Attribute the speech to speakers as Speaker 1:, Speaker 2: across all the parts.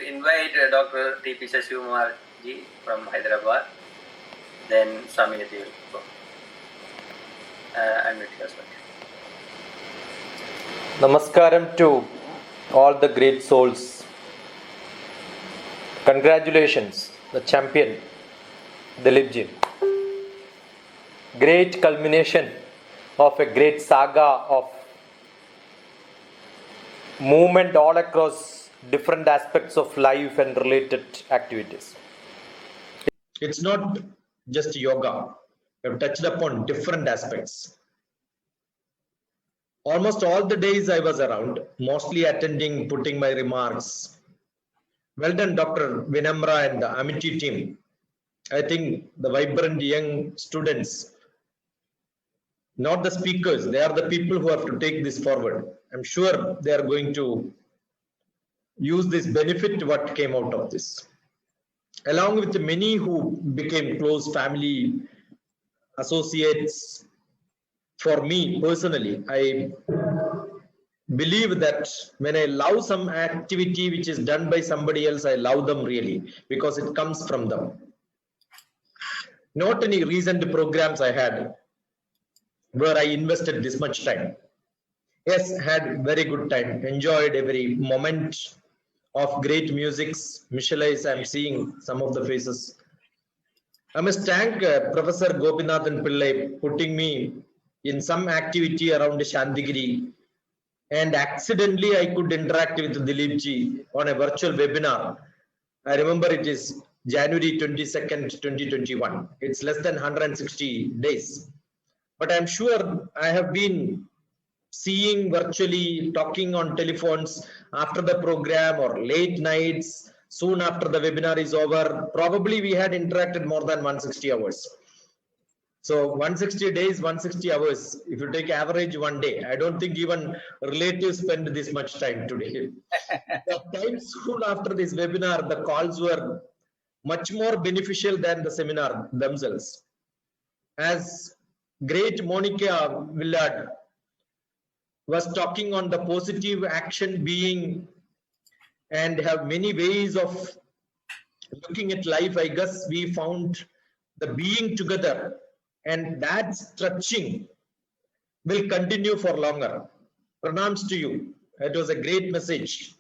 Speaker 1: invite Dr. T.P. Shashikumar ji from Hyderabad, then Swami Yati will go. I'm with you as well.
Speaker 2: Namaskaram to all the great souls. Congratulations, the champion, Dilip ji. Great culmination of a great saga of movement all across different aspects of life and related activities.
Speaker 3: It's not just yoga. We have touched upon different aspects. Almost all the days I was around, mostly attending, putting my remarks. Well done, Dr. Vinamra and the Amity team. I think the vibrant young students, not the speakers, they are the people who have to take this forward. I'm sure they are going to use this benefit what came out of this. Along with the many who became close family associates, for me personally, I believe that when I love some activity which is done by somebody else, I love them really because it comes from them. Not any recent programs I had where I invested this much time. Yes, had very good time, enjoyed every moment of great musics. Visualize, I'm seeing some of the faces. I must thank Professor Gopinathan Pillai putting me in some activity around Shantigiri, and accidentally I could interact with Dilip ji on a virtual webinar. I remember it is January 22nd, 2021. It's less than 160 days. But I'm sure I have been seeing virtually, talking on telephones after the program or late nights, soon after the webinar is over. Probably we had interacted more than 160 hours. So 160 days, 160 hours. If you take average one day, I don't think even relatives spend this much time today. The time soon after this webinar, the calls were much more beneficial than the seminar themselves. As great Monica Willard was talking on the positive action being and have many ways of looking at life, I guess we found the being together, and that stretching will continue for longer. Pranams to you. It was a great message.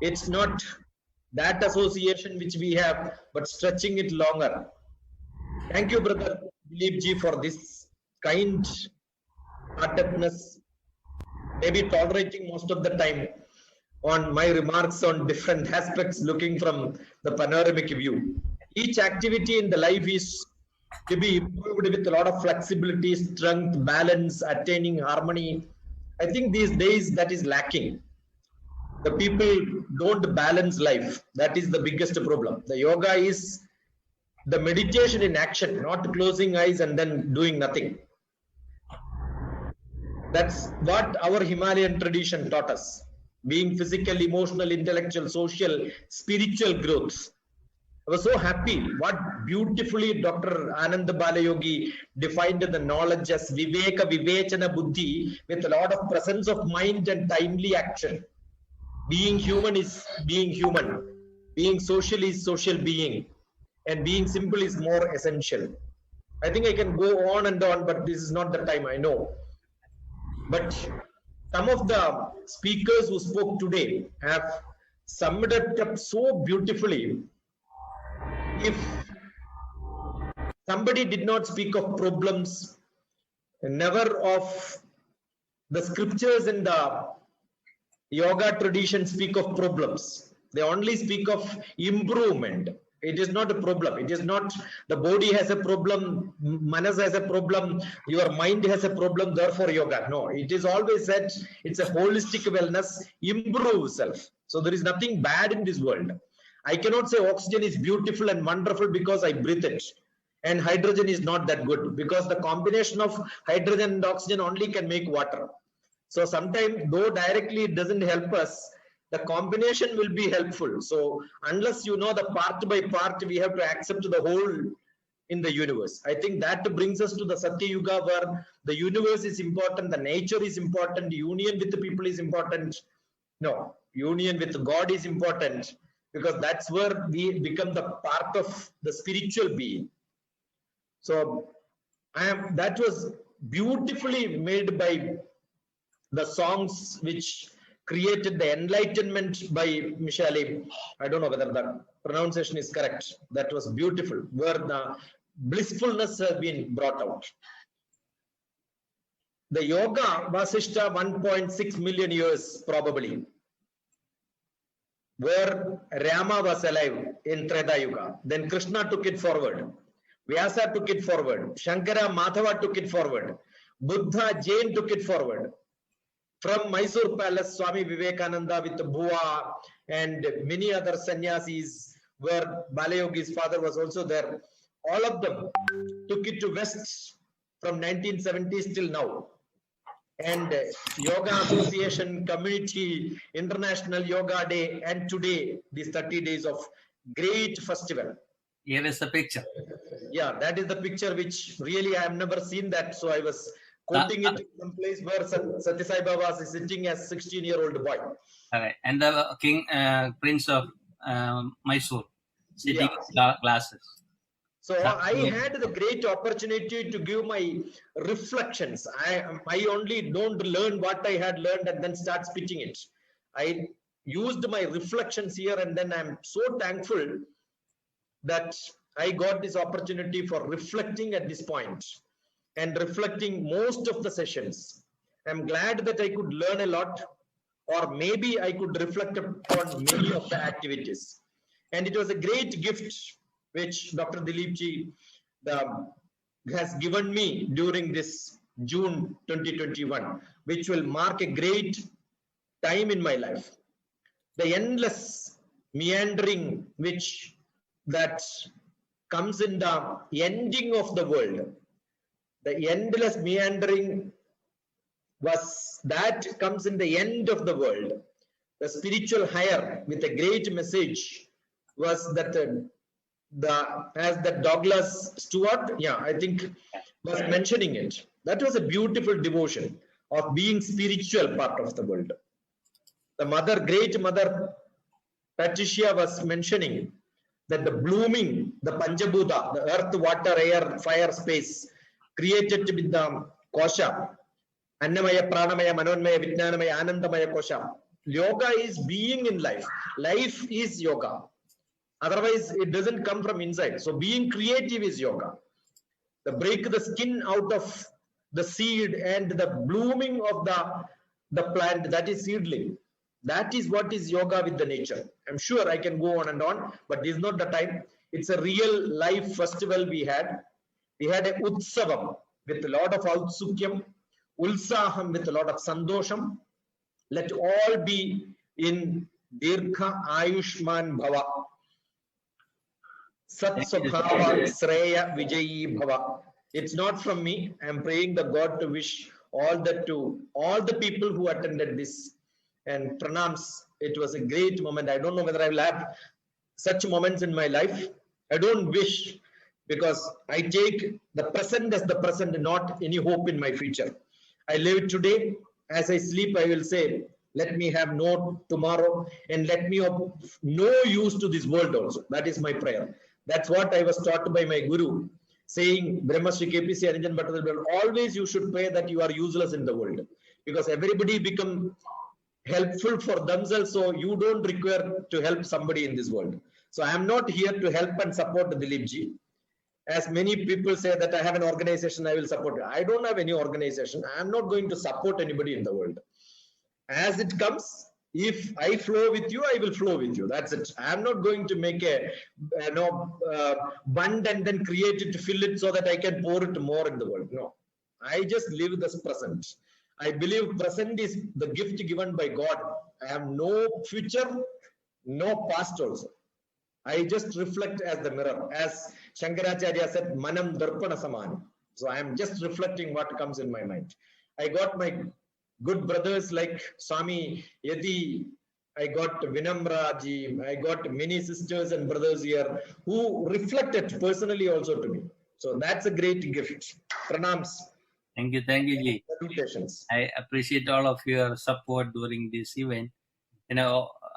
Speaker 3: It's not that association which we have, but stretching it longer. Thank you, brother Dilip ji, for this kind heartedness, maybe tolerating most of the time on my remarks on different aspects, looking from the panoramic view. Each activity in the life is to be improved with a lot of flexibility, strength, balance, attaining harmony. I think these days that is lacking. The people don't balance life. That is the biggest problem. The yoga is the meditation in action, not closing eyes and then doing nothing. That's what our Himalayan tradition taught us. Being physical, emotional, intellectual, social, spiritual growth. I was so happy what beautifully Dr. Anand Balayogi defined the knowledge as Viveka Vivechana Buddhi with a lot of presence of mind and timely action. Being human is being human. Being social is social being. And being simple is more essential. I think I can go on and on, but this is not the time, I know. But some of the speakers who spoke today have summed it up so beautifully. If somebody did not speak of problems, never of the scriptures in the yoga tradition speak of problems. They only speak of improvement. It is not a problem. It is not the body has a problem, manas has a problem, your mind has a problem, therefore yoga. No, it is always said it's a holistic wellness, improve self. So there is nothing bad in this world. I cannot say oxygen is beautiful and wonderful because I breathe it. And hydrogen is not that good because the combination of hydrogen and oxygen only can make water. So sometimes, though directly it doesn't help us, the combination will be helpful. So unless you know the part by part, we have to accept the whole in the universe. I think that brings us to the Satya Yuga, where the universe is important, the nature is important, union with the people is important. No, union with God is important. because that's where we become the part of the spiritual being. So that was beautifully made by the songs which created the enlightenment by Michali. I don't know whether the pronunciation is correct. That was beautiful, where the blissfulness has been brought out. The yoga Vasishta 1.6 million years probably, where Rama was alive in Treta Yuga. Then Krishna took it forward. Vyasa took it forward. Shankara Madhava took it forward. Buddha Jain took it forward. From Mysore Palace, Swami Vivekananda with Bhuva and many other sannyasis, where Balayogi's father was also there. All of them took it to West from 1970s till now. And Yoga Association, Community, International Yoga Day, and today, these 30 days of great festival.
Speaker 1: Here is the picture.
Speaker 3: Yeah, that is the picture which really I have never seen that. So I was quoting it in some place where Satya Sai Baba is sitting as 16-year-old boy.
Speaker 1: All right. And the king, prince of Mysore, sitting in glasses.
Speaker 3: So I had the great opportunity to give my reflections. I only don't learn what I had learned and then start spitting it. I used my reflections here, and then I'm so thankful that I got this opportunity for reflecting at this point and reflecting most of the sessions. I'm glad that I could learn a lot, or maybe I could reflect upon many of the activities. And it was a great gift which Dr. Dilip Ji has given me during this June 2021, which will mark a great time in my life. The endless meandering which that comes in the ending of the world, the endless meandering that comes in the end of the world. The spiritual higher with a great message was that as the Douglas Stewart, I think, was mentioning it. That was a beautiful devotion of being spiritual part of the world. The great mother Patricia was mentioning that the blooming, the Panchabhuta, the earth, water, air, fire, space, created with the kosha, Annamaya, Pranamaya, Manonmaya, Vijnanamaya, Anandamaya kosha. Yoga is being in life. Life is yoga. Otherwise, it doesn't come from inside. So being creative is yoga. The break the skin out of the seed and the blooming of the plant, that is seedling. That is what is yoga with the nature. I'm sure I can go on and on, but this is not the time. It's a real life festival we had. We had a utsavam with a lot of outsukyam, ulsaham with a lot of sandosham. Let all be in Dirgha Ayushman Bhava. Sat Swabhava Sreya Vijayi Bhava. It's not from me. I'm praying the God to wish all that to all the people who attended this. And pranams, it was a great moment. I don't know whether I will have such moments in my life. I don't wish, because I take the present as the present, not any hope in my future. I live today. As I sleep, I will say, let me have no tomorrow, and let me have no use to this world also. That is my prayer. That's what I was taught by my guru, saying, Brahmasri KPC Anjan Bhattacharya, always you should pray that you are useless in the world, because everybody become helpful for themselves, so you don't require to help somebody in this world. So I am not here to help and support Dilip Ji. As many people say that I have an organization, I will support it. I don't have any organization. I am not going to support anybody in the world. As it comes, if I flow with you, I will flow with you. That's it. I am not going to make a bund and then create it, fill it so that I can pour it more in the world. No, I just live this present. I believe present is the gift given by God. I have no future, no past also. I just reflect as the mirror. As Shankaracharya said, Manam Darpana Saman. So I am just reflecting what comes in my mind. I got my good brothers like Swami Yati, I got Vinamra Ji, I got many sisters and brothers here who reflected personally also to me. So that's a great gift. Pranams.
Speaker 1: Thank you, Ji.
Speaker 3: Salutations.
Speaker 1: I appreciate all of your support during this event.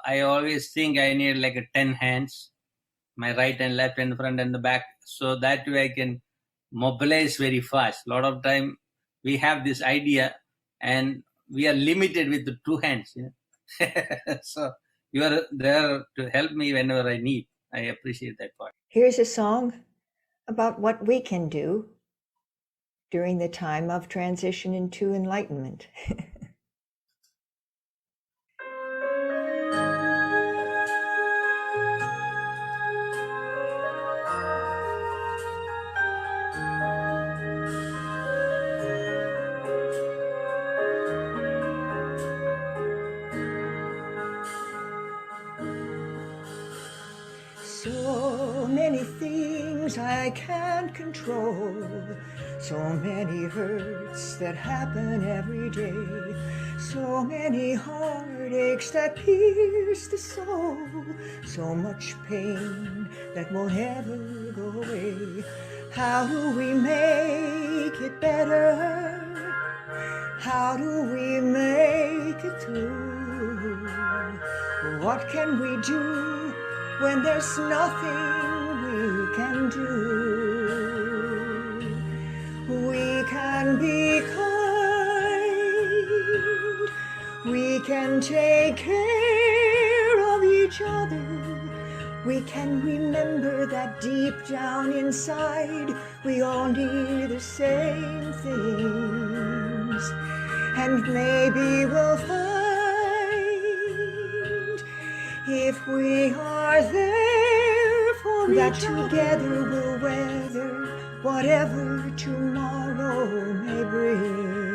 Speaker 1: I always think I need like 10 hands, my right and left and front and the back, so that way I can mobilize very fast. A lot of time we have this idea and we are limited with the 2 hands. So you are there to help me whenever I need. I appreciate that part.
Speaker 4: Here's a song about what we can do during the time of transition into enlightenment. So many things I can't control, so many hurts that happen every day, so many heartaches that pierce the soul, so much pain that won't ever go away. How do we make it better? How do we make it through? What can we do when there's nothing we can do? We can be kind, we can take care of each other, we can remember that deep down inside we all need the same things, and maybe we'll find, if we are there for that together we'll weather whatever tomorrow may bring.